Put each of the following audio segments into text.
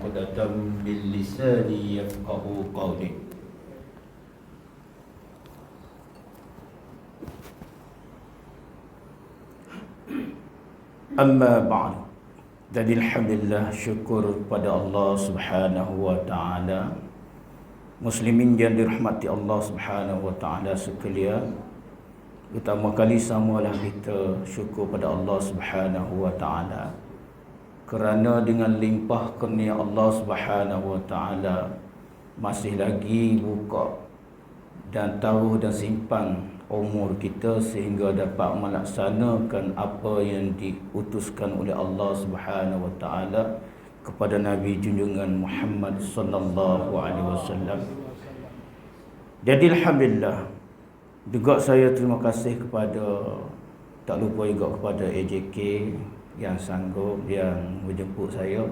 عقدة من لساني يفقه قولي. Amma ba'du. Jadi alhamdulillah, syukur kepada Allah Subhanahu wa taala. Muslimin yang dirahmati Allah Subhanahu wa taala sekalian, pertama kali samalah kita syukur pada Allah Subhanahu wa taala kerana dengan limpah kurnia Allah Subhanahu wa taala masih lagi buka dan taruh dan simpan umur kita sehingga dapat melaksanakan apa yang diutuskan oleh Allah Subhanahu wa taala kepada Nabi junjungan Muhammad sallallahu alaihi wasallam. Jadi alhamdulillah, juga saya terima kasih kepada, tak lupa juga kepada AJK yang sanggup, yang menjemput saya.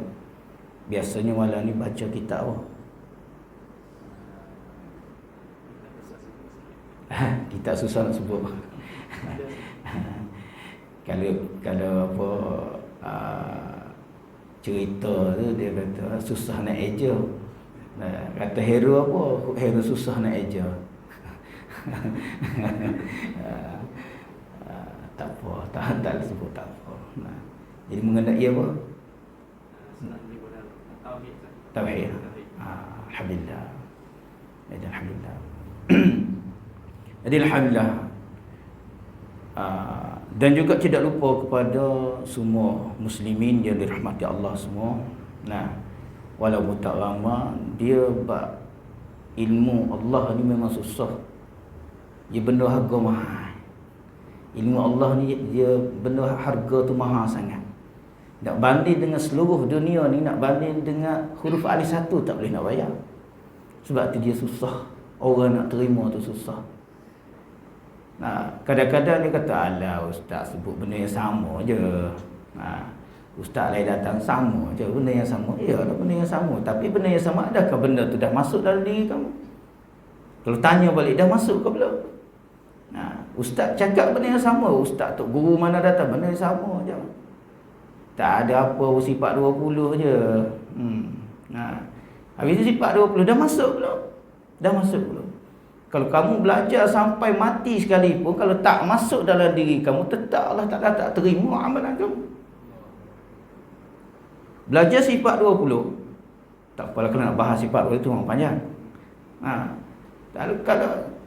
Biasanya malam ni baca kitab apa? Kitab susah nak sebut. Kalau apa cerita tu dia kata susah nak eja. Kata hero apa? Hero susah nak eja. Tak apa, tak sebut tak apa. Jadi mengenai apa? Tauhid. Alhamdulillah. Alhamdulillah. Jadi alhamdulillah. Dan juga tidak lupa kepada semua muslimin yang dirahmati Allah semua. Walaupun tak ramai, dia ilmu Allah ni memang susah. Dia benda harga mahal. Ilmu Allah ni dia benda harga tu mahal sangat. Nak banding dengan seluruh dunia ni, nak banding dengan huruf alif satu tak boleh nak bayar. Sebab tu dia susah. Orang nak terima tu susah. Kadang-kadang dia kata, alah ustaz sebut benda yang sama je. Ustaz lain datang sama je, benda yang sama. Ya lah, benda yang sama. Tapi benda yang sama, adakah benda tu dah masuk dalam diri kamu? Kalau tanya balik, dah masuk ke belum? Ustaz cakap benda yang sama. Ustaz tu guru mana datang, benda yang sama je. Tak ada apa sifat 20 je. Habis tu sifat 20 dah masuk belum? Dah masuk belum? Kalau kamu belajar sampai mati sekalipun, kalau tak masuk dalam diri kamu, tetap Allah tak terima amalan kamu. Belajar sifat 20, tak apalah, kalau nak bahas sifat 20 itu memang panjang.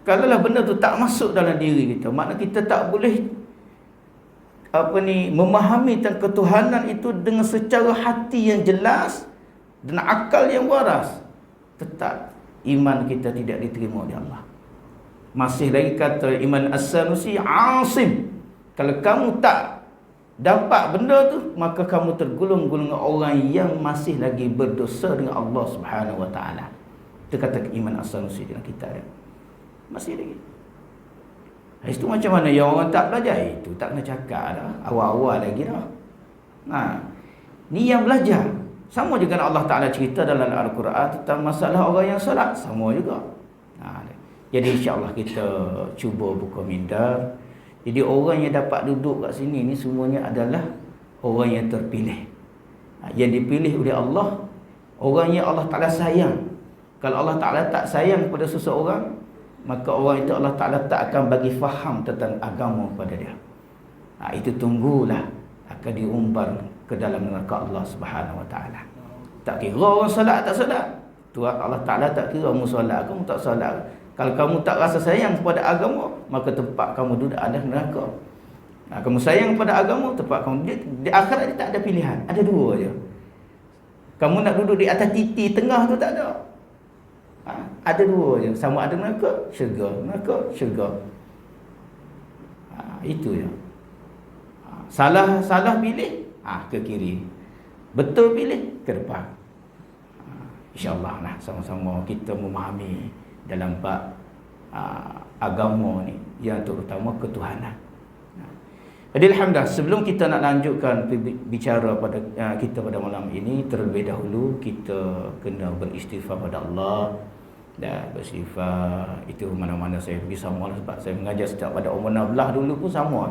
Kalaulah benda tu tak masuk dalam diri kita, makna kita tak boleh memahami tentang ketuhanan itu dengan secara hati yang jelas dan akal yang waras, tetap iman kita tidak diterima oleh Allah. Masih lagi kata Imam As-Sanusi, asim. Kalau kamu tak dapat benda tu, maka kamu tergolong-golongan orang yang masih lagi berdosa dengan Allah Subhanahu wa taala. Itu kata Imam As-Sanusi dalam kitab dia. Masih lagi. Itu macam mana yang orang tak belajar? Itu tak kena cakap dah. Awal-awal lagi dah. Ni yang belajar. Sama juga Allah Ta'ala cerita dalam Al-Quran tentang masalah orang yang salat. Sama juga. Jadi insyaAllah kita cuba buka minda. Jadi orang yang dapat duduk kat sini ni semuanya adalah orang yang terpilih. Yang dipilih oleh Allah. Orang yang Allah Ta'ala sayang. Kalau Allah Ta'ala tak sayang kepada seseorang, maka orang itu Allah Ta'ala tak akan bagi faham tentang agama kepada dia. Itu tunggulah akan diumbar ke dalam neraka Allah Subhanahu wa taala. Tak kira orang solat tak solat. Tuhan Allah Taala tak kira kamu solat kamu tak solat. Kalau kamu tak rasa sayang kepada agama, maka tempat kamu duduk adalah neraka. Kamu sayang kepada agama, tempat kamu di akhirat dia tak ada pilihan. Ada dua je. Kamu nak duduk di atas titi tengah tu tak ada. Ada dua je. Sama ada neraka, syurga. Neraka, syurga. Itu je. Salah pilih, ke kiri. Betul pilih, ke depan. InsyaAllah lah sama-sama kita memahami dalam bab agama ni, yang terutama ketuhanan. Jadi alhamdulillah, sebelum kita nak lanjutkan bicara pada kita pada malam ini, terlebih dahulu kita kena beristighfar pada Allah. Dan beristighfar itu mana-mana saya pergi sama lah, sebab saya mengajar sejak pada umur 16 dulu pun sama.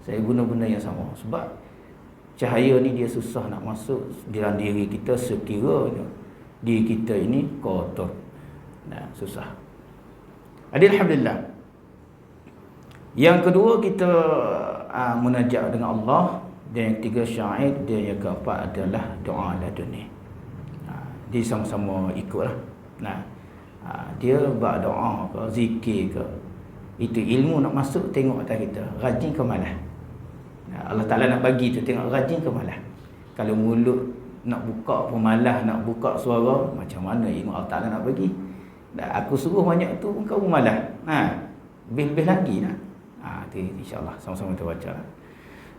Saya guna benda yang sama. Sebab Cahaya ni dia susah nak masuk dalam diri kita sekiranya diri kita ini kotor. Nah, susah. Alhamdulillah. Yang kedua, kita munajat dengan Allah. Dan yang tiga syair. Dan yang keempat adalah doa laduni. Dia sama-sama ikutlah. Nah, dia buat doa ke, zikir ke, itu ilmu nak masuk, tengok atas kita rajin ke malas. Allah Ta'ala nak bagi tu, tengok rajin ke malas. Kalau mulut nak buka pun malas, nak buka suara, macam mana ilmu Allah Ta'ala nak bagi? Aku suruh banyak tu, kau pun malas. Lebih-lebih lagi lah. InsyaAllah sama-sama kita baca.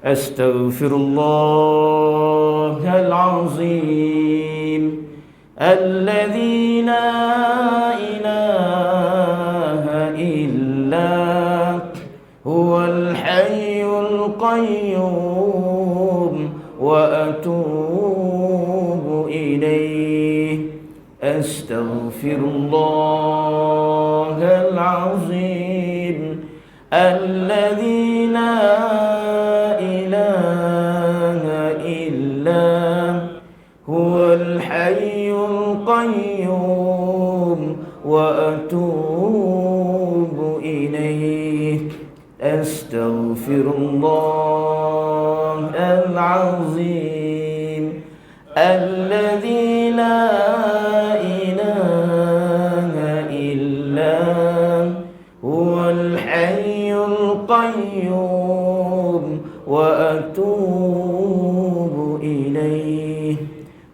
Astaghfirullahalazim alladzi la ilaha illa huwal hayyul qayyum wa atubu ilayh. Astaghfirullahalazim الذي لا إله إلا هو الحي القيوم وأتوب إليه. أستغفر الله العظيم الذي لا إله إلا هو الحي القيوم وأتوب إليه.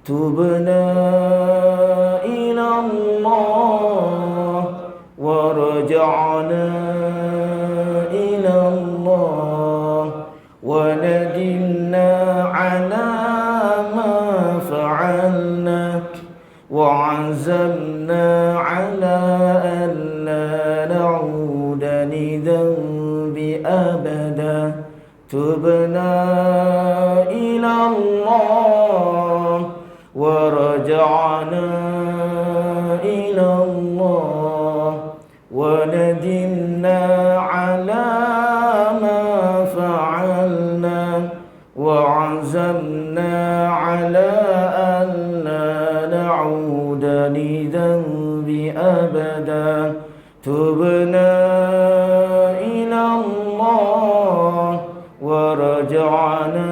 تبنا إلى الله ورجعنا إلى الله وندمنا على ما فعلنا وعزمنا على ألا نعود لذنب أبدا. تبنا إلى الله ورجعنا إلى الله وندمنا على ما فعلنا وعزمنا على ألا نعود لذنب أبدا. تبنا إلى الله ورجعنا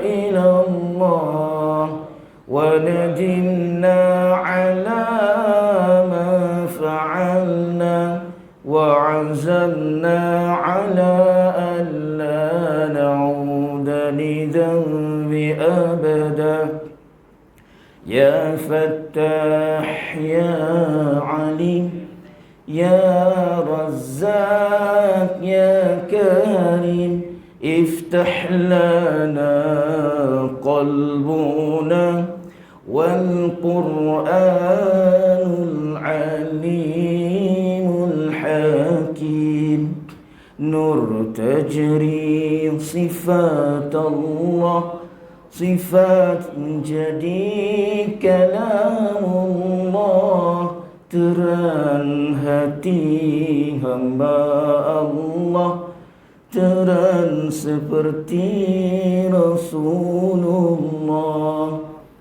إلى الله وندمنا على ما فعلنا وعزمنا على ألا نعود لذنب أبدا. يا فتاح يا عليم يا رزاق يا كريم افتح لنا قلبنا والقرآن العليم الحكيم. نور تجري صفات الله صفات jadi kalam Allah. Terang hati hamba Allah, terang seperti Rasulullah.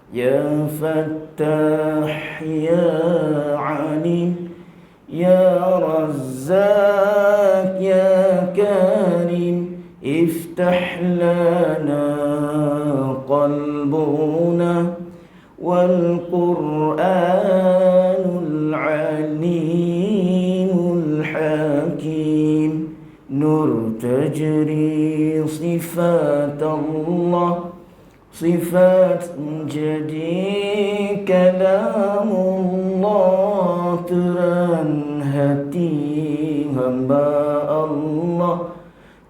Ya Fattah ya Alim ya Razzaq ya Karim iftah lana qalbuna wal Qur'anul alimul hakim. Nur tajri sifat Allah sifat menjadi kalam Allah. Terang hati hamba Allah,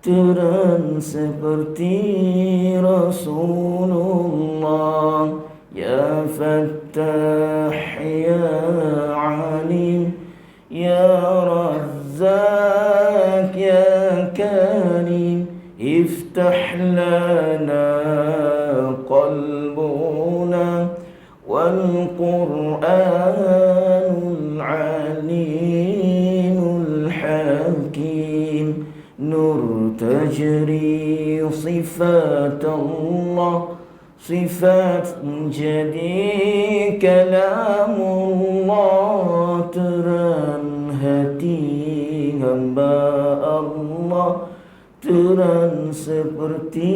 terang seperti Rasulullah. Ya Fattah ya Alim ya Razzaq ya Karim iftah lana qalbuna wal Qur'anul alimul hakim. Nur تجري صفات الله صفات jadi kalam Allah teran hati hamba Allah teran seperti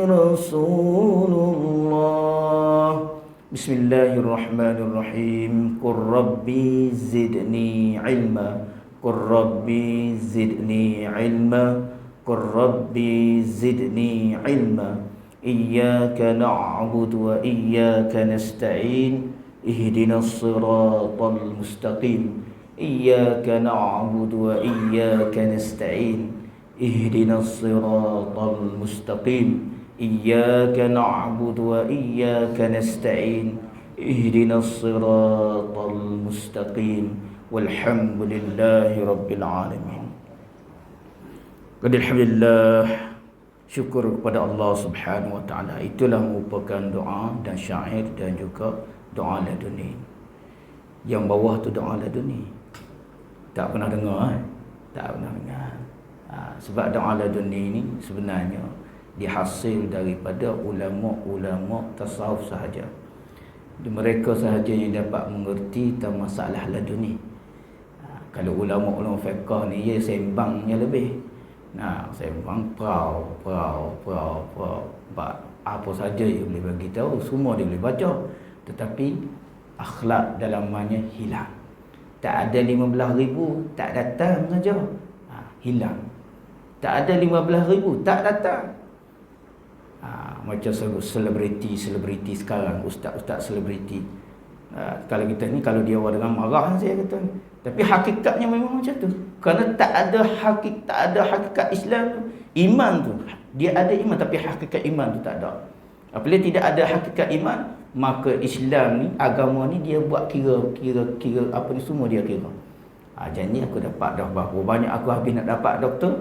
Rasulullah. Bismillahirrahmanirrahim. Qur rabbi zidni ilma, Qur rabbi zidni ilma, Qur rabbi zidni ilma. Iyyaka na'budu wa iyyaka nasta'in, ihdinas siratal mustaqim. Iyyaka na'budu wa iyyaka nasta'in, ihdinas siratal mustaqim. Iyyaka na'budu wa iyyaka nasta'in, ihdinas siratal mustaqim. Walhamdulillahi rabbil alamin. Alhamdulillah, syukur kepada Allah Subhanahu wa taala. Itulah merupakan doa dan syair dan juga doa laduni. Yang bawah tu doa laduni. Tak pernah dengar Tak pernah dengar. Sebab doa laduni ni sebenarnya dihasil daripada ulama-ulama tasawuf sahaja. Mereka sahaja yang dapat mengerti tentang masalah laduni. Kalau ulama-ulama fiqh ni dia sembangnya lebih. Sembang apa saja dia boleh bagi tahu, semua dia boleh baca, tetapi akhlak dalamannya hilang. Tak ada 15,000 tak datang saja, hilang. Tak ada 15,000 tak datang. Macam selebriti sekarang, ustaz-ustaz selebriti. Kalau kita ni, kalau dia orang dengan marah saya kata, tapi hakikatnya memang macam tu. Kerana tak ada hakikat Islam. Iman tu, dia ada iman tapi hakikat iman tu tak ada. Apabila tidak ada hakikat iman, maka Islam ni, agama ni dia buat kira apa ni semua dia kira. Jadi aku dapat dah berapa banyak aku habis nak dapat doktor,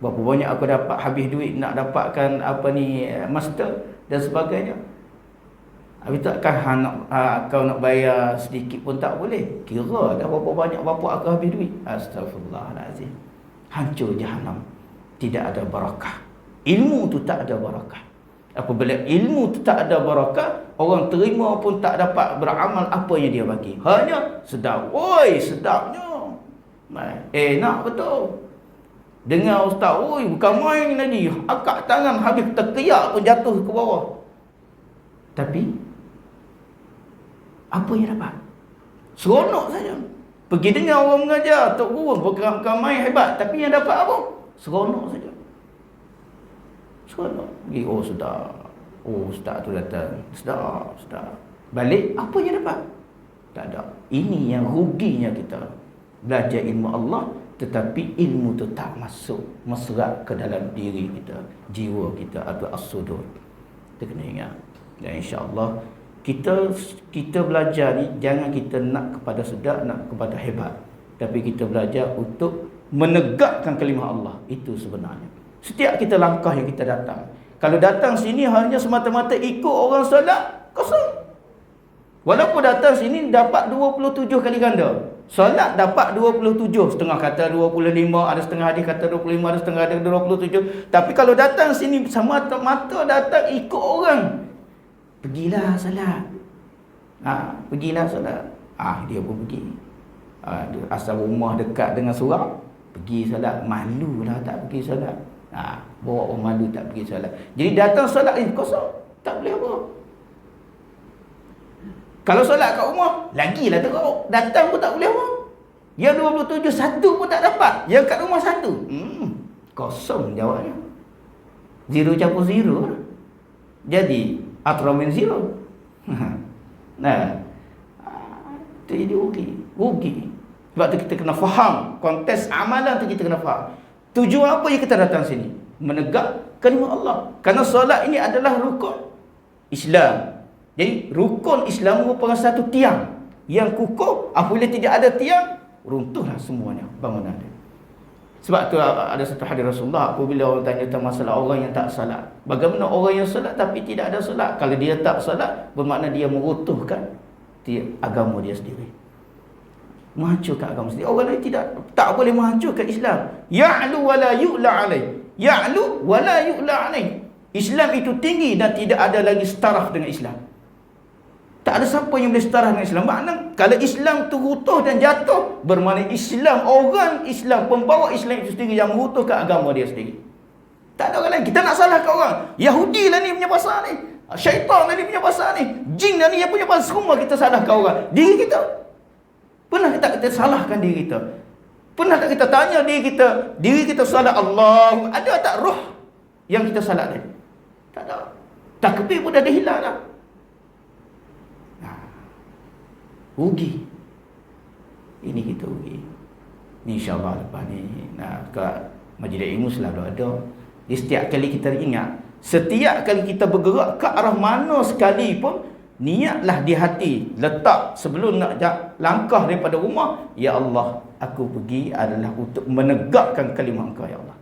berapa banyak aku dapat habis duit nak dapatkan apa ni master dan sebagainya. Habis takkan kau nak bayar sedikit pun tak boleh. Kira dah berapa banyak aku habis duit. Astagfirullahalazim. Hancur jahanam. Tidak ada barakah. Ilmu tu tak ada barakah. Apabila ilmu tu tak ada barakah, orang terima pun tak dapat beramal apa yang dia bagi. Hanya sedap. Oi, sedapnya. Enak betul. Dengar ustaz, oi bukan main lagi. Akak tangan habis terkiak pun jatuh ke bawah. Tapi apa yang dapat? Seronok saja. Pergi dengar orang mengajar, tok guru bukan main hebat, tapi yang dapat apa? Seronok saja. Seronok. Pergi, sudah. Ustaz tu datang. Sudah. Balik, apa yang dapat? Tak ada. Ini yang ruginya kita. Belajar ilmu Allah, tetapi ilmu tu tak masuk, mesrak ke dalam diri kita, jiwa kita atau as-sudur. Kita kena ingat. Dan insya-Allah kita belajar ni, jangan kita nak kepada sedap, nak kepada hebat, tapi kita belajar untuk menegakkan kalimah Allah. Itu sebenarnya setiap kita langkah yang kita datang. Kalau datang sini hanya semata-mata ikut orang solat, kosong. Walaupun datang sini dapat 27 kali ganda, solat dapat 27, setengah kata 25, ada setengah hadis kata 25, ada setengah ada 27. Tapi kalau datang sini semata-mata datang ikut orang, pergilah salat. Pergilah salat. Dia pun pergi. Asal rumah dekat dengan surau, pergi salat. Malulah tak pergi salat. Bawa orang malu tak pergi salat. Jadi datang salat ni kosong, tak boleh apa. Kalau solat kat rumah, lagilah teruk. Datang pun tak boleh apa. Yang 27 satu pun tak dapat. Yang kat rumah satu. Kosong jawabnya. 0 campur 0. Jadi atramin 0. Itu jadi rugi. Sebab tu kita kena faham konteks amalan tu, kita kena faham tujuan apa yang kita datang sini, menegak kalimah Allah. Kerana solat ini adalah rukun Islam. Jadi rukun Islam merupakan satu tiang yang kukuh. Apabila tidak ada tiang, runtuhlah semuanya bangunan dia. Sebab tu ada satu hadis Rasulullah, apabila orang tanya tentang masalah orang yang tak salat, bagaimana orang yang salat tapi tidak ada salat? Kalau dia tak salat, bermakna dia meruntuhkan agama dia sendiri, menghancurkan agama sendiri. Orang lain tak boleh menghancurkan Islam. Ya'lu wa la yu'la alaih. ya'lu wa la yu'la alaih. Islam itu tinggi dan tidak ada lagi setaraf dengan Islam. Tak ada siapa yang boleh setara dengan Islam. Makna kalau Islam tu runtuh dan jatuh, bermakna Islam, orang Islam, pembawa Islam itu sendiri yang meruntuhkan agama dia sendiri. Tak ada orang lain. Kita nak salahkan orang. Yahudi lah ni punya pasal ni. Syaitan lah ni punya pasal ni. Jin lah ni yang punya pasal. Semua kita salahkan orang. Diri kita. Pernah tak kita salahkan diri kita? Pernah tak kita tanya diri kita salah Allah? Ada tak roh yang kita salah dia? Tak ada. Takbir pun dah hilang dah. Rugi. Ini kita rugi. Ni insyaAllah lepas ni kat majlis ilmu selalu ada. Jadi setiap kali kita ingat, setiap kali kita bergerak ke arah mana sekalipun, niatlah di hati, letak sebelum nak langkah daripada rumah, ya Allah, aku pergi adalah untuk menegakkan kalimah Engkau, ya Allah.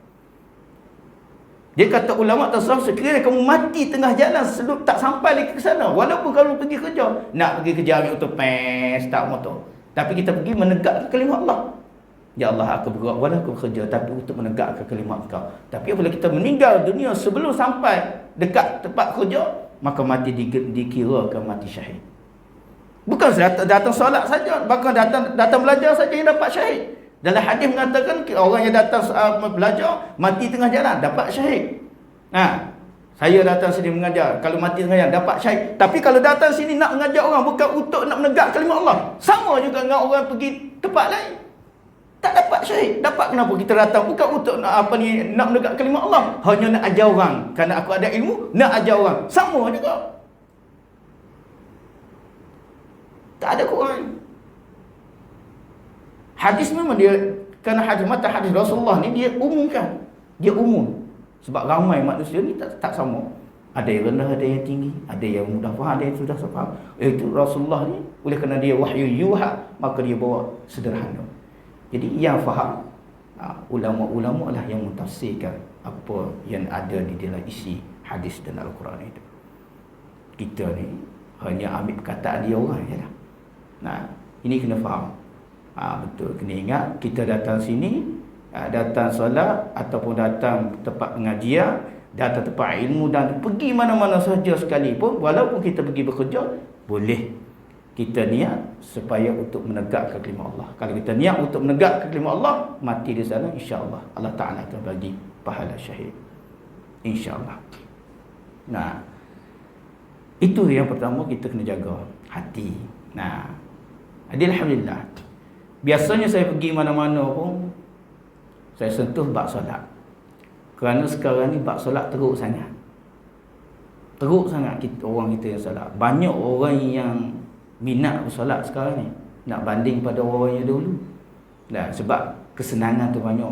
Dia kata ulama tasawuf, sekiranya kamu mati tengah jalan, tak sampai lagi ke sana, walaupun kamu pergi kerja, nak pergi kerja ambil auto pes, tak motor, tapi kita pergi menegakkan kalimah Allah. Ya Allah, aku bergerak walaupun kerja, tapi untuk menegakkan kalimah Engkau. Tapi apabila kita meninggal dunia sebelum sampai dekat tempat kerja, maka mati dikirakan mati syahid. Bukan datang solat saja, bahkan datang belajar saja yang dapat syahid. Dalam hadis mengatakan orang yang datang belajar mati tengah jalan dapat syahid. Saya datang sini mengajar, kalau mati tengah jalan dapat syahid. Tapi kalau datang sini nak mengajar orang bukan untuk nak menegak kalimah Allah, sama juga dengan orang pergi tempat lain, tak dapat syahid. Dapat kenapa kita datang bukan untuk nak menegak kalimah Allah, hanya nak ajar orang. Kerana aku ada ilmu, nak ajar orang. Sama juga. Tak ada kurang. Hadis memang dia, kerana hadis Rasulullah ni dia umumkan. Dia umum. Sebab ramai manusia ni tak sama. Ada yang rendah, ada yang tinggi, ada yang mudah faham, ada yang sudah faham. Itu Rasulullah ni, oleh kerana dia wahyu yuha, maka dia bawa sederhana. Jadi yang faham, ulama-ulama lah yang mentafsirkan apa yang ada di dalam isi hadis dan Al-Quran itu. Kita ni hanya ambil perkataan dia orang je lah. Ini kena faham. Betul, kena ingat kita datang sini, datang solat ataupun datang tempat pengajian, datang tempat ilmu dan pergi mana-mana sahaja sekalipun, walaupun kita pergi bekerja, boleh kita niat supaya untuk menegakkan kalimah Allah. Kalau kita niat untuk menegakkan kalimah Allah, mati di sana, insya-Allah Allah Taala akan bagi pahala syahid. Insya-Allah. Itu yang pertama, kita kena jaga hati. Alhamdulillah. Biasanya saya pergi mana-mana pun saya sentuh bab solat. Kerana sekarang ni bab solat teruk sangat. Teruk sangat orang kita yang solat. Banyak orang yang minat bersolat sekarang ni, nak banding pada orang yang dulu. Sebab kesenangan tu banyak.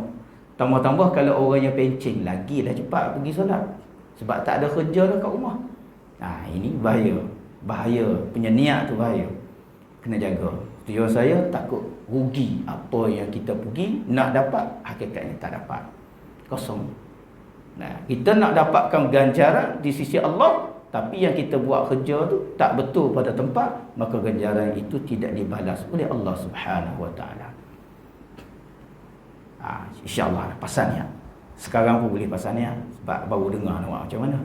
Tambah-tambah kalau orang yang pencing, lagilah cepat pergi solat. Sebab tak ada kerja dah kat rumah. Ini bahaya. Bahaya. Punya niat tu bahaya. Kena jaga. Tujuan saya takut rugi apa yang kita pergi nak dapat, hakikatnya tak dapat. Kosong. Kita nak dapatkan ganjaran di sisi Allah, tapi yang kita buat kerja tu tak betul pada tempat, maka ganjaran itu tidak dibalas oleh Allah Subhanahu Wa Taala. InsyaAllah pasannya. Sekarang pun boleh pasannya, sebab baru dengar nak macam mana.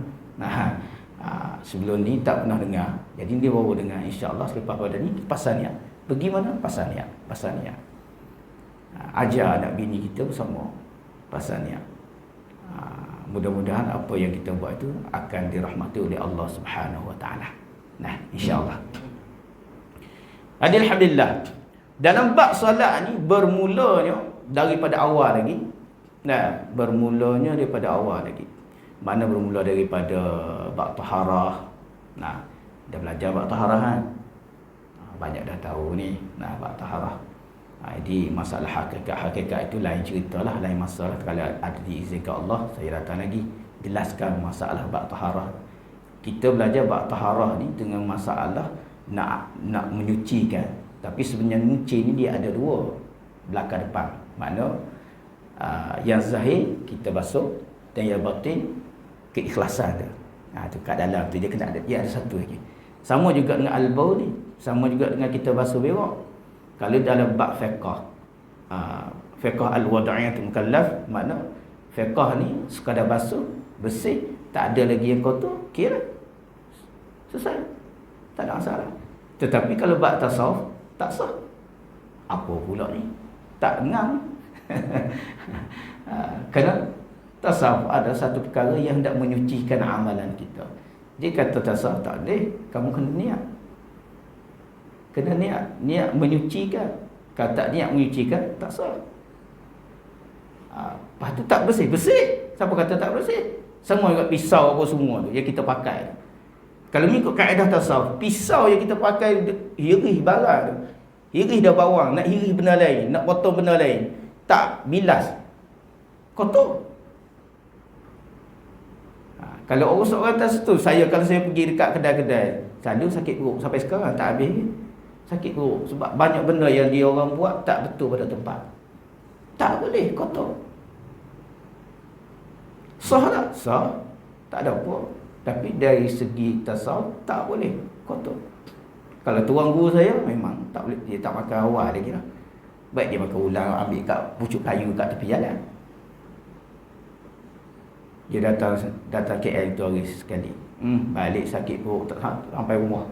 Sebelum ni tak pernah dengar. Jadi dia baru dengar, insyaAllah selepas pada ni pasannya. Pergi mana? Pasannya. Ajar anak bini kita bersama pasannya. Mudah-mudahan apa yang kita buat itu akan dirahmati oleh Allah Subhanahu Wa Taala. InsyaAllah. Alhamdulillah. Dalam bab solat ni bermulanya daripada awal lagi. Bermulanya daripada awal lagi. Mana bermula daripada bab taharah. Dah belajar bab taharah kan? Banyak dah tahu ni bab taharah. Jadi masalah hakikat itu lain ceritalah, lain masalah. Kalau ada diizinkan Allah, saya datang lagi jelaskan masalah bab taharah. Kita belajar bab taharah ni dengan masalah nak menyucikan. Tapi sebenarnya nyuci ni dia ada dua, belakang depan. Makna yang zahir kita basuh, dan yang batin keikhlasan tu. Tu kat dalam tu dia kena ada, dia ada satu lagi. Sama juga dengan al-baul ni, sama juga dengan kita basuh berak. Kalau dalam bab fiqh, fiqh al-wad'iyatul mukallaf, makna Fiqh ni sekadar basuh, bersih, tak ada lagi yang kotor, kira selesai, tak ada masalah. Tetapi kalau bab tasawuf tak sah. Apa pula ni? Tak ngam. Kerana tasawuf ada satu perkara yang hendak menyucikan amalan kita. Dia kata tasawuf tak boleh, kamu kena niat. Kena niat menyucikan. Kalau tak niat menyucikan, tak sah. Lepas tu tak bersih. Siapa kata tak bersih? Semua juga pisau apa semua tu yang kita pakai. Kalau mengikut kaedah tasawuf, pisau yang kita pakai hirih barang tu, hirih dah bawang, nak hirih benda lain, nak potong benda lain, tak bilas, kotor. Kalau orang seorang atas tu, kalau saya pergi dekat kedai-kedai, selalu sakit perut sampai sekarang tak habis. Sakit perut sebab banyak benda yang dia orang buat tak betul pada tempat. Tak boleh, kotor. Sah tak? Sah. Tak ada apa. Tapi dari segi tasawuf tak boleh, kotor. Kalau tuan guru saya memang tak boleh, dia tak makan awal dia kira. Baik dia makan ulang, ambil kat pucuk kayu kat tepi jalan. Dia datang KL tu hari sekali. Balik sakit perut tak sampai rumah.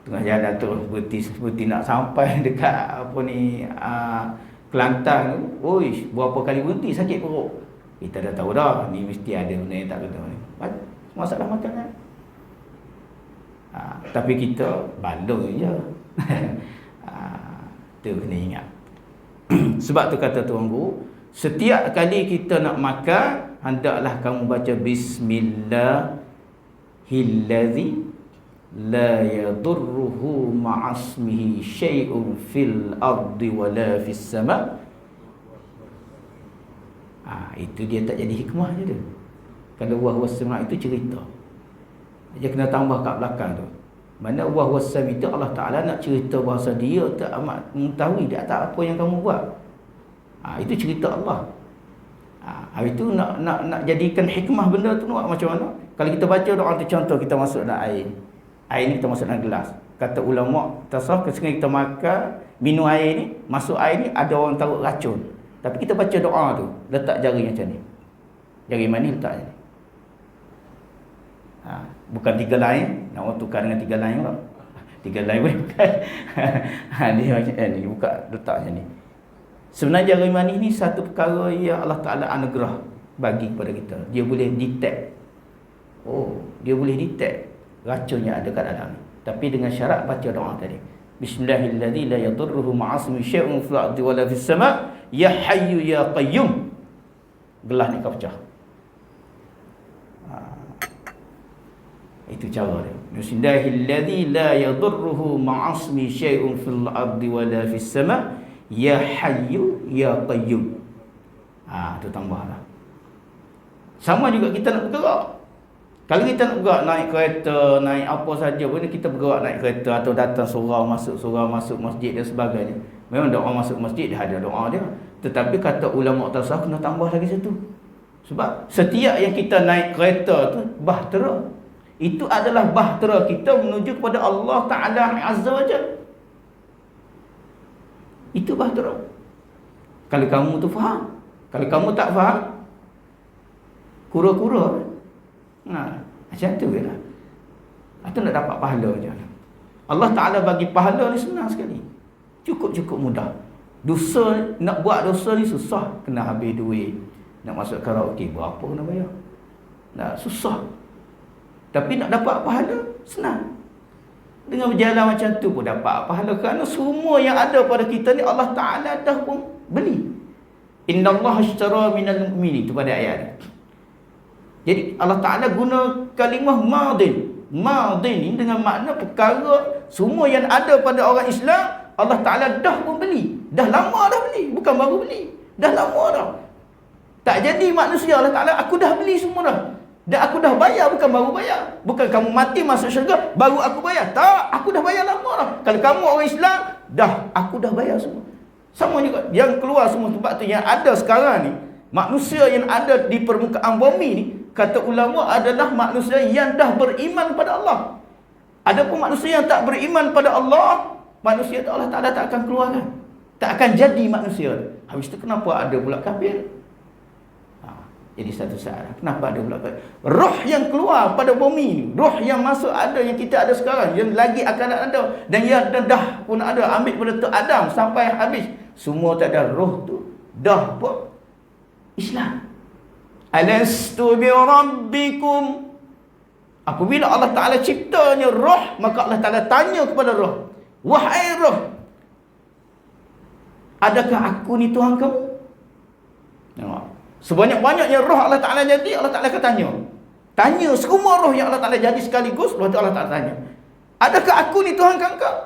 Tengah jalan terus berhenti nak sampai dekat Kelantan tu. Oi, berapa kali berhenti sakit perut. Kita dah tahu dah, ni mesti ada benda yang tak betul ni. Masalah makanan. Tapi kita baloi je. Tu kena ingat. Sebab tu kata Tuan Guru, setiap kali kita nak makan, hendaklah kamu baca Bismillahilladzi la yadurruhu ma'asmihi syai'un fil ardi wala fis sama'. Itu dia tak jadi hikmah je tu. Kalau wahwas sama' itu cerita, dia kena tambah kat belakang tu. Mana wahwas sama' itu Allah Ta'ala nak cerita bahawa dia tak amat mengetahui di atas apa yang kamu buat. Itu cerita Allah. Hari tu nak jadikan hikmah benda tu nak macam mana? Kalau kita baca doa tu, contoh kita masuk dalam air. Air ni kita masuk dalam gelas. Kata ulama tasawuf, kesengaja kita makan, minum air ni, masuk air ni ada orang taruh racun. Tapi kita baca doa tu, letak jari macam ni. Jari mana letak ni? Bukan 3 lain, nak orang tukar dengan 3 lain pula. 3 lain boleh bukan. Dia macam ni, buka letak macam ni. Sebenarnya jari manis ni satu perkara yang Allah Ta'ala anugerah bagi kepada kita. Dia boleh detect. Dia boleh detect racun yang ada kat dalam ni. Tapi dengan syarat baca doa tadi. Bismillahilladzi la yadurruhu ma'asmi syai'un fil ardi wala fis sama' ya hayyu ya qayyum. Gelas ni kau pecah. Itu cara dia. Bismillahilladzi la yadurruhu ma'asmi syai'un fil ardi wala fis sama' ya hayyu ya qayyum. Tu tambahlah. Sama juga kita nak bergerak. Kalau kita nak bergerak, naik kereta, naik apa saja pun, kita bergerak naik kereta atau datang surau masuk masjid dan sebagainya. Memang doa masuk masjid dia ada doa dia. Tetapi kata ulama tasawuf kena tambah lagi satu. Sebab setiap yang kita naik kereta tu bahtera. Itu adalah bahtera kita menuju kepada Allah Ta'ala Azza wa Jalla. Itu bahtera. Kalau kamu tu faham. Kalau kamu tak faham, kura-kura. Macam tu je lah. Itu nak dapat pahala je. Allah Ta'ala bagi pahala ni senang sekali. Cukup mudah. Nak buat dosa ni susah. Kena habis duit. Nak masuk karaoke, berapa kena bayar? Susah. Tapi nak dapat pahala senang. Dengan berjalan macam tu pun dapat pahala. Kerana semua yang ada pada kita ni Allah Ta'ala dah pun beli. Innallaha ashtara minal mu'minin. Itu pada ayat ni. Jadi Allah Ta'ala guna kalimah madin. Madin ni dengan makna perkara semua yang ada pada orang Islam, Allah Ta'ala dah pun beli. Dah lama dah beli. Bukan baru beli. Dah lama dah. Tak jadi manusia Allah Ta'ala, aku dah beli semua dah. Dan aku dah bayar, bukan baru bayar. Bukan kamu mati masuk syurga, baru aku bayar. Tak, aku dah bayar lama dah. Kalau kamu orang Islam, aku dah bayar semua. Sama juga. Yang keluar semua sebab tu yang ada sekarang ni, manusia yang ada di permukaan bumi ni, kata ulama adalah manusia yang dah beriman pada Allah. Adapun manusia yang tak beriman pada Allah, manusia Allah Ta'ala tak akan keluarkan. Tak akan jadi manusia. Habis tu kenapa ada pula kafir? Jadi satu saat. Kenapa ada pula roh yang keluar pada bumi, roh yang masuk ada, yang kita ada sekarang, yang lagi akan ada, dan yang dah pun ada, ambil pada tu Adam sampai habis, semua tak ada, roh tu dah apa? Islam. Alastu bi rabbikum. Apabila Allah Ta'ala ciptanya roh, maka Allah Ta'ala tanya kepada roh, wahai roh, adakah aku ni Tuhan kamu? Tengok, sebanyak-banyaknya roh Allah Ta'ala jadi, Allah Ta'ala akan tanya semua roh yang Allah Ta'ala jadi sekaligus. Lepas tu Allah Ta'ala tanya, adakah aku ni Tuhan kau?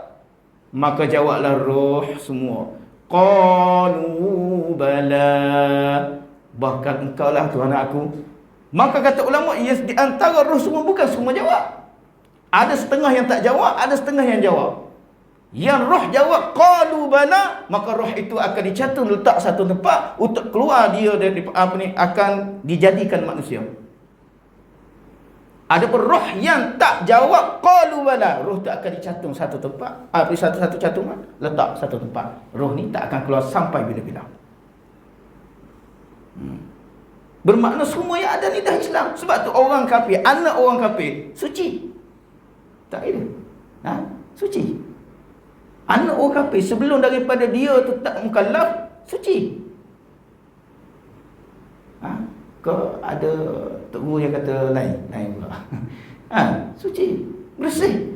Maka jawablah roh semua, qalu bala, bahkan engkau lah Tuhan aku. Maka kata ulama, di antara roh semua, bukan semua jawab. Ada setengah yang tak jawab, ada setengah yang jawab. Yang roh jawab qalu bala, maka roh itu akan dicatung, letak satu tempat untuk keluar dia dari akan dijadikan manusia. Adapun roh yang tak jawab qalu bala, roh tak akan dicatung satu tempat, satu catungan, letak satu tempat. Roh ni tak akan keluar sampai bila-bila. Bermakna semua yang ada ni dah Islam. Sebab tu orang kafir, anak orang kafir suci. Tak ada. Suci. Anak orang kafir sebelum daripada dia tu tak mukallaf, suci. Kau ada tok guru yang kata lain pula. Suci, bersih.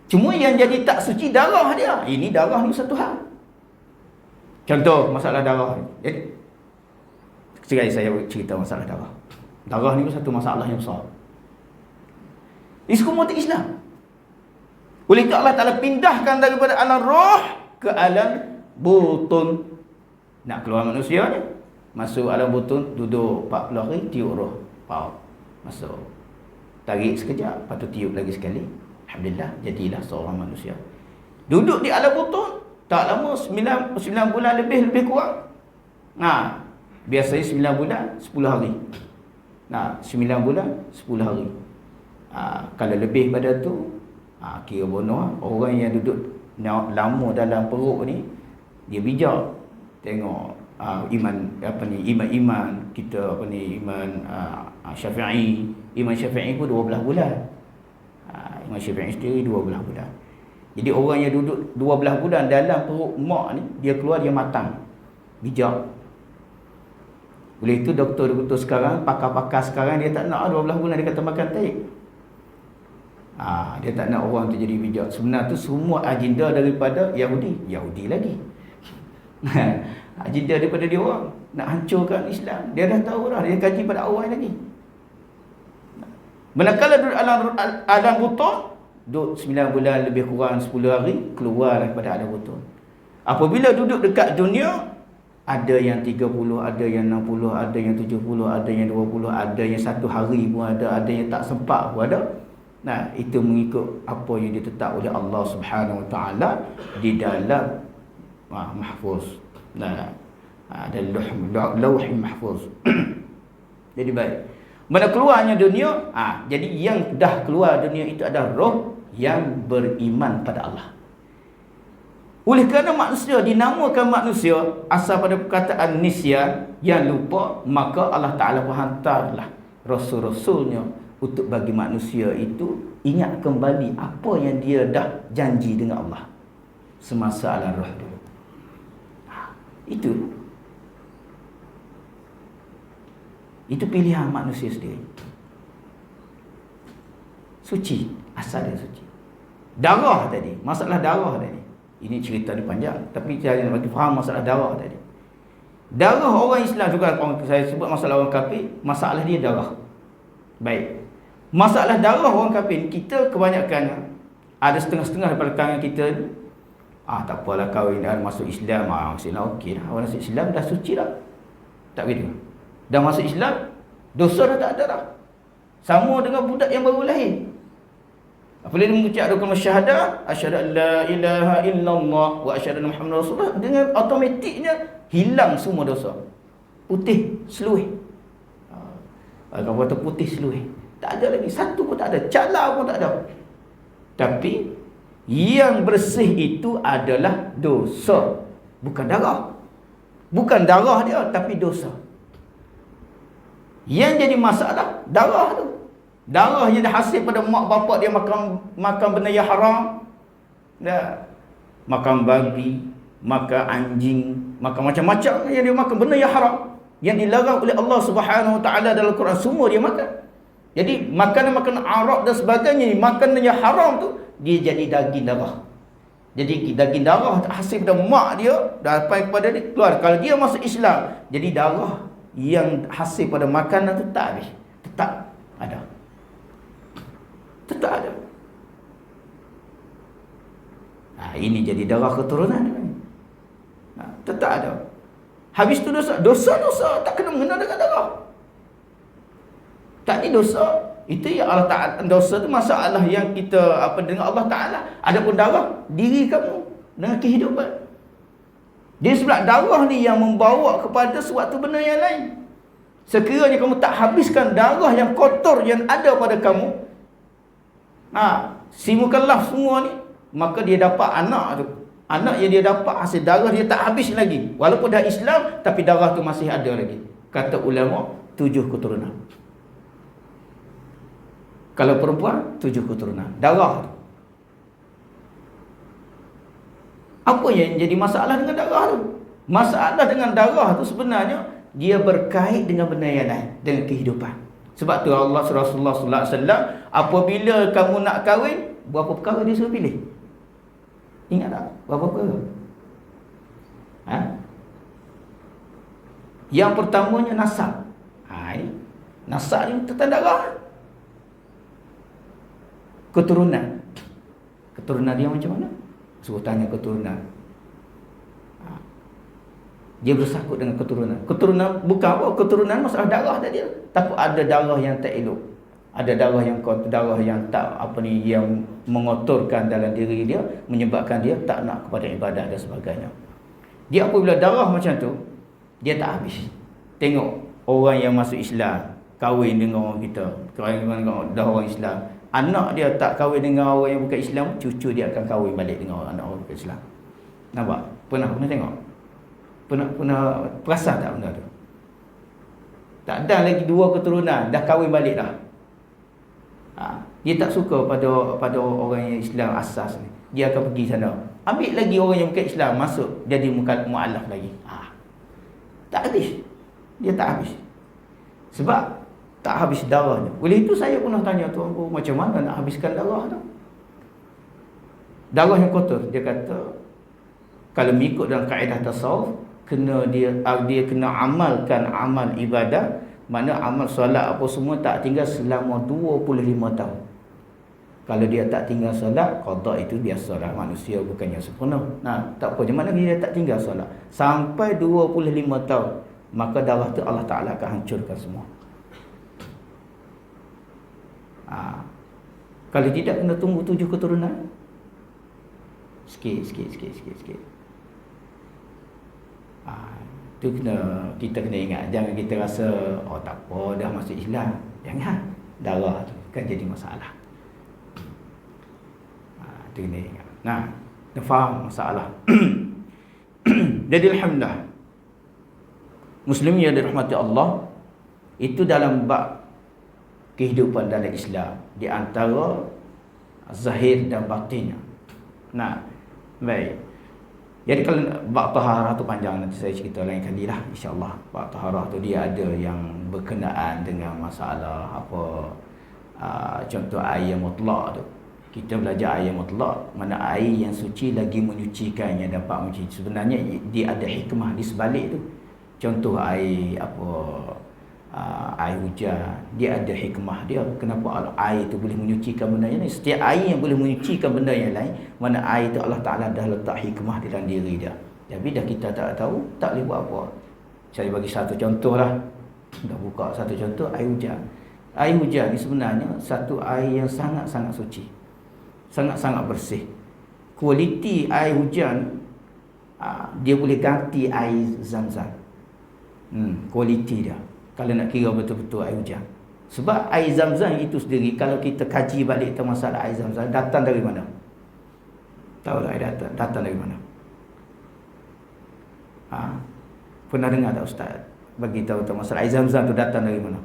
Cuma yang jadi tak suci darah dia. Ini darah ni satu hal. Contoh masalah darah. Jadi sekali saya cerita masalah darah. Darah ni pun satu masalah yang besar. Ini semua tak Islam. Oleh itu Allah Ta'ala pindahkan daripada alam roh ke alam butun. Nak keluar manusia ni, masuk alam butun, duduk 40 hari, tiup roh, masuk. Tarik sekejap, lepas tu tiup lagi sekali. Alhamdulillah, jadilah seorang manusia. Duduk di alam butun, tak lama, 9 bulan lebih kurang. Biasanya 9 bulan 10 hari. 9 bulan 10 hari. Kalau lebih pada tu, kira bono. Orang yang duduk lama dalam perut ni, dia bijak. Tengok iman kita, iman Syafi'i. Iman Syafi'i pun 12 bulan. Iman Syafi'i sendiri 12 bulan. Jadi orang yang duduk 12 bulan dalam perut mak ni, dia keluar, dia matang, bijak. Oleh itu doktor-doktor sekarang, pakar-pakar sekarang, dia tak nak 12 bulan dia kata makan taik. Dia tak nak orang tu jadi bijak. Sebenarnya tu semua agenda daripada Yahudi lagi. Agenda daripada dia orang nak hancurkan Islam. Dia dah tahu dah, dia kaji pada awal lagi. Manakala duduk alam butun, duduk 9 bulan lebih kurang 10 hari, keluar daripada alam butun. Apabila duduk dekat dunia, ada yang 30, ada yang 60, ada yang 70, ada yang 20, ada yang 1 hari pun ada yang tak sempat pun ada. Itu mengikut apa yang ditetap oleh Allah Subhanahu Wa Taala di dalam mahfuz. Ada lauh mahfuz. Jadi baik. Mana keluarnya dunia, jadi yang dah keluar dunia itu adalah roh yang beriman pada Allah. Oleh kerana manusia dinamakan manusia asal pada perkataan nisyan, yang lupa, maka Allah Ta'ala hantarlah rasul-rasulnya untuk bagi manusia itu ingat kembali apa yang dia dah janji dengan Allah semasa alam roh dulu. Itu pilihan manusia sendiri. Suci, asal dia suci. Darah tadi, masalah darah tadi. Ini cerita ni panjang, tapi saya nak bagi faham masalah darah tadi. Darah orang Islam juga, saya sebut masalah orang kafir, masalah dia darah. Baik. Masalah darah orang kafir, kita kebanyakan ada setengah-setengah daripada kalangan kita ni, tak apalah kahwin dah masuk Islam, maksudnya okey dah. Orang masuk Islam dah suci dah. Tak begitu. Dah masuk Islam, dosa dah tak ada dah. Sama dengan budak yang baru lahir. Apabila dia mengucap kalimah syahadah, asyhadu an la ilaha illallah wa asyhadu anna muhammadar rasulullah, dengan automatiknya hilang semua dosa. Putih seluih. Kalau kata putih seluih, tak ada lagi satu pun tak ada, cala pun tak ada. Tapi yang bersih itu adalah dosa, bukan darah. Bukan darah dia, tapi dosa. Yang jadi masalah darah tu. Darah yang hasil pada mak bapak dia makan benda yang haram. Dah. Makan babi, makan anjing, makan macam-macam yang dia makan benda yang haram. Yang dilarang oleh Allah Subhanahu Wa Taala dalam Quran, semua dia makan. Jadi makanan-makanan Arab dan sebagainya, makanan yang haram tu dia jadi daging darah. Jadi daging darah hasil pada mak dia, dapat kepada dia keluar. Kalau dia masuk Islam, jadi darah yang hasil pada makanan tu tak habis. Tetap ada. Tetap ada. Ini jadi darah keturunan. Tetap ada. Habis tu dosa tak kena mengena dengan darah. Tak ni dosa. Itu yang Allah Ta'ala. Dosa tu masalah yang kita dengan Allah Ta'ala. Adapun darah, diri kamu dengan kehidupan. Dia sebab darah ni yang membawa kepada suatu benda yang lain. Sekiranya kamu tak habiskan darah yang kotor yang ada pada kamu, si mukallaf semua ni, maka dia dapat anak tu. Anak yang dia dapat hasil darah dia tak habis lagi. Walaupun dah Islam, tapi darah tu masih ada lagi. Kata ulama, 7 keturunan. Kalau perempuan, 7 keturunan. Darah tu. Apa yang jadi masalah dengan darah tu? Masalah dengan darah tu sebenarnya, dia berkait dengan benda yang lain, dengan kehidupan. Sebab tu Rasulullah sallallahu alaihi wasallam, apabila kamu nak kahwin, berapa perkara dia suruh pilih? Ingat tak? Berapa perkara? Yang pertamanya nasab. Nasab ni tentang darah. Keturunan. Keturunan dia macam mana? Suruh tanya keturunan. Dia bersangkut dengan keturunan. Keturunan bukan apa? Keturunan masalah darah tadi. Tapi ada darah yang tak elok. Ada darah yang tak yang mengotorkan dalam diri dia, menyebabkan dia tak nak kepada ibadah dan sebagainya. Dia apabila darah macam tu, dia tak habis. Tengok orang yang masuk Islam kahwin dengan orang kita, kahwin dengan orang Islam. Anak dia tak kahwin dengan orang yang bukan Islam, cucu dia akan kahwin balik dengan anak orang bukan Islam. Nampak? Pernah tengok? Pernah perasan tak benda tu? Tak ada lagi 2 keturunan dah kahwin balik dah. Dia tak suka pada orang yang Islam asas ni. Dia akan pergi sana, ambil lagi orang yang bukan Islam, masuk jadi mu'alaf lagi. Tak habis. Dia tak habis. Sebab tak habis darahnya. Oleh itu saya pernah tanya tuan guru, macam mana nak habiskan darah tu? Darah yang kotor, dia kata kalau mengikut dalam kaedah tasawuf, dia kena amalkan amal ibadah. Mana amal solat apa semua tak tinggal selama 25 tahun. Kalau dia tak tinggal solat, qada itu biasalah, manusia bukannya sempurna. Tak apa, macam mana dia tak tinggal solat sampai 25 tahun, maka darah tu Allah Ta'ala akan hancurkan semua. Kalau tidak, kena tunggu 7 keturunan. Sikit. Kita kena ingat. Jangan kita rasa tak apa, dah masuk Islam. Jangan. Darah tu kan jadi masalah. Itu kena ingat. Kita faham masalah. Jadi alhamdulillah, muslimin yang dirahmati Allah, itu dalam bab kehidupan dalam Islam, di antara zahir dan batinnya. Baik. Jadi kalau bab taharah tu panjang, nanti saya cerita lain kali lah, insya-Allah. Bab taharah tu dia ada yang berkenaan dengan masalah contoh air yang mutlak tu. Kita belajar air mutlak, mana air yang suci lagi menyucikan, yang dapat mencuci. Sebenarnya dia ada hikmah di sebalik tu. Contoh air air hujan, dia ada hikmah dia. Kenapa air itu boleh menyucikan benda yang lain? Setiap air yang boleh menyucikan benda yang lain, mana air itu Allah Ta'ala dah letak hikmah dalam diri dia. Tapi dah kita tak tahu, tak boleh buat apa. Saya bagi satu contoh lah. Dah buka satu contoh, air hujan. Air hujan ni sebenarnya satu air yang sangat-sangat suci, sangat-sangat bersih. Kualiti air hujan, dia boleh ganti air Zam-Zam. Kualiti dia, kalau nak kira betul-betul air hujan. Sebab air Zam-Zam itu sendiri, kalau kita kaji balik tentang masalah air Zam-Zam, datang dari mana? Tahu tak air datang dari mana? Pernah dengar tak Ustaz bagi tahu tentang masalah air Zam-Zam tu datang dari mana?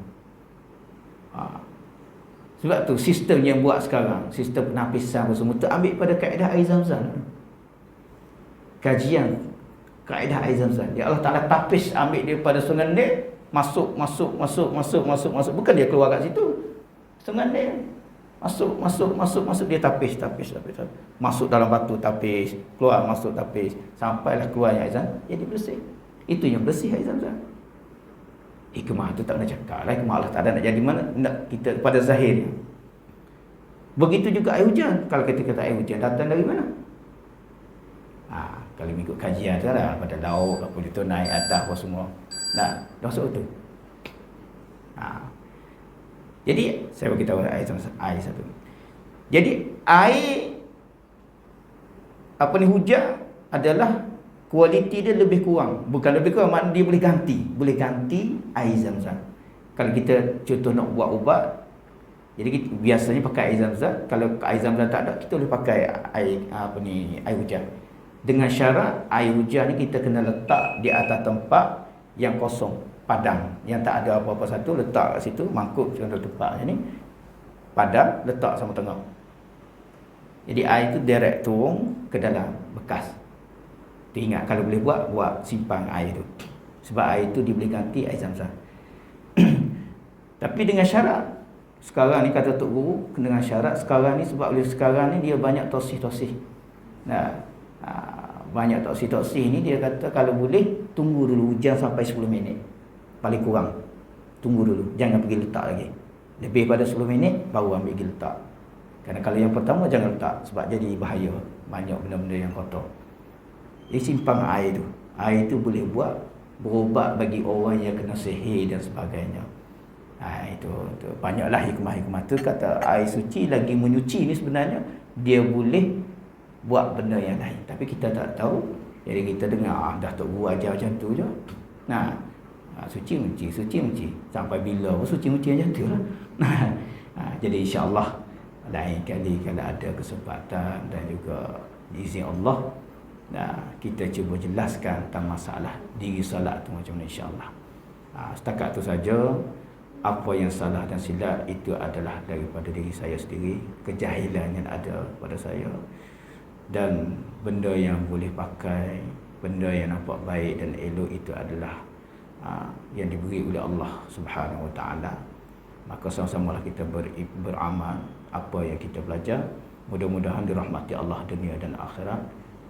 Sebab tu sistem yang buat sekarang, sistem penapisan semua tu ambil pada kaedah air Zam-Zam. Kajian kaedah air Zam-Zam. Ya Allah Taala tapis ambil daripada sungai Nil, masuk. Bukan dia keluar kat situ. Sungai Nil masuk dia tapis. Masuk dalam batu tapis, keluar masuk tapis, sampailah keluarnya air Zam-Zam jadi bersih. Itu yang bersih air Zam-Zam. Hikmah tu tak nak cakap lah. Hikmah Allah Ta'ala nak jadi mana? Nak kita pada zahirnya. Begitu juga air hujan. Kalau kita kata air hujan datang dari mana? Kalau mengikut kajian tu lah, pada laut apa itu naik atas apa semua. Nah, masuk tu. Jadi saya beritahu air satu. Jadi air hujan adalah kualiti dia lebih kurang. Bukan lebih kurang, maknanya dia boleh ganti air Zam-Zam. Kalau kita contoh nak buat ubat, jadi kita biasanya pakai air Zam-Zam. Kalau air Zam-Zam tak ada, kita boleh pakai air hujan. Dengan syarat air hujan ni kita kena letak di atas tempat yang kosong, padang, yang tak ada apa-apa satu, letak kat situ, mangkuk contoh tempat ni padang, letak sama tengah. Jadi air tu direct turun ke dalam bekas. Ingat kalau boleh buat simpan air tu. Sebab air tu dia boleh ganti air Zam-Zam. Tapi dengan syarat, sekarang ni kata Tok Guru, dengan syarat sekarang ni, sebab sekarang ni dia banyak tosih-tosih. Banyak tosih-tosih ni dia kata kalau boleh tunggu dulu hujan sampai 10 minit. Paling kurang. Tunggu dulu, jangan pergi letak lagi. Lebih pada 10 minit baru ambil pergi letak. Kerana kalau yang pertama jangan letak sebab jadi bahaya. Banyak benda-benda yang kotor. Dia simpan air tu. Air tu boleh buat berubat bagi orang yang kena sihir dan sebagainya. Itu banyaklah hikmah-hikmah tu. Kata air suci lagi menyuci ni sebenarnya dia boleh buat benda yang lain. Tapi kita tak tahu. Jadi kita dengar dah Tok Guru ajar macam tu je. Suci menci. Sampai bila suci menci macam tu lah. Jadi insya-Allah lain kali kalau ada kesempatan dan juga izin Allah, kita cuba jelaskan tentang masalah diri salat tu macam mana insya-Allah. Setakat tu saja. Apa yang salah dan silap itu adalah daripada diri saya sendiri, kejahilan yang ada pada saya, dan benda yang boleh pakai, benda yang nampak baik dan elok itu adalah yang diberi oleh Allah Subhanahu Wa Taala. Maka sama-samalah kita beramal apa yang kita belajar. Mudah-mudahan dirahmati Allah dunia dan akhirat.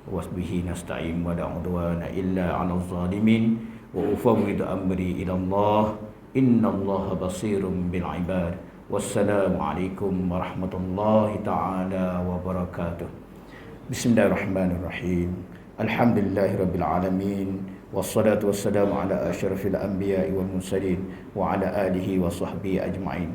Wasbihi nasta'in wa la udwana illa 'alal zalimin wa ufawwidu amri ila Allah innallaha basirun bil ibad. Wassalamu alaikum warahmatullahi taala wabarakatuh. Bismillahirrahmanirrahim. Alhamdulillahirabbil alamin. Wassalatu wassalamu ala asyrafil anbiya'i wal mursalin wa ala alihi wa sahbihi ajma'in.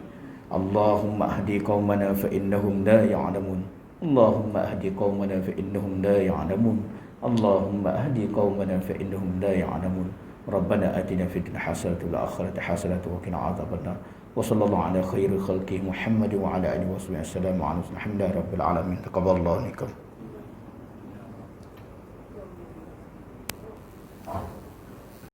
Allahumma ahdi qaumana fa innahum la ya'lamun. Allahumma ahdi qaumana fa innahum la ya'lamun. Allahumma ahdi qaumana fa innahum la ya'lamun. Rabbana atina fid dunya hasanatan wa fil akhirati hasanatan wa qina adzabannar. Wa sallallahu ala khairil khalqi Muhammad wa ala alihi wa sahbihi. Assalamu alaikum warahmatullahi wabarakatuh. Taqabbalallahu minkum.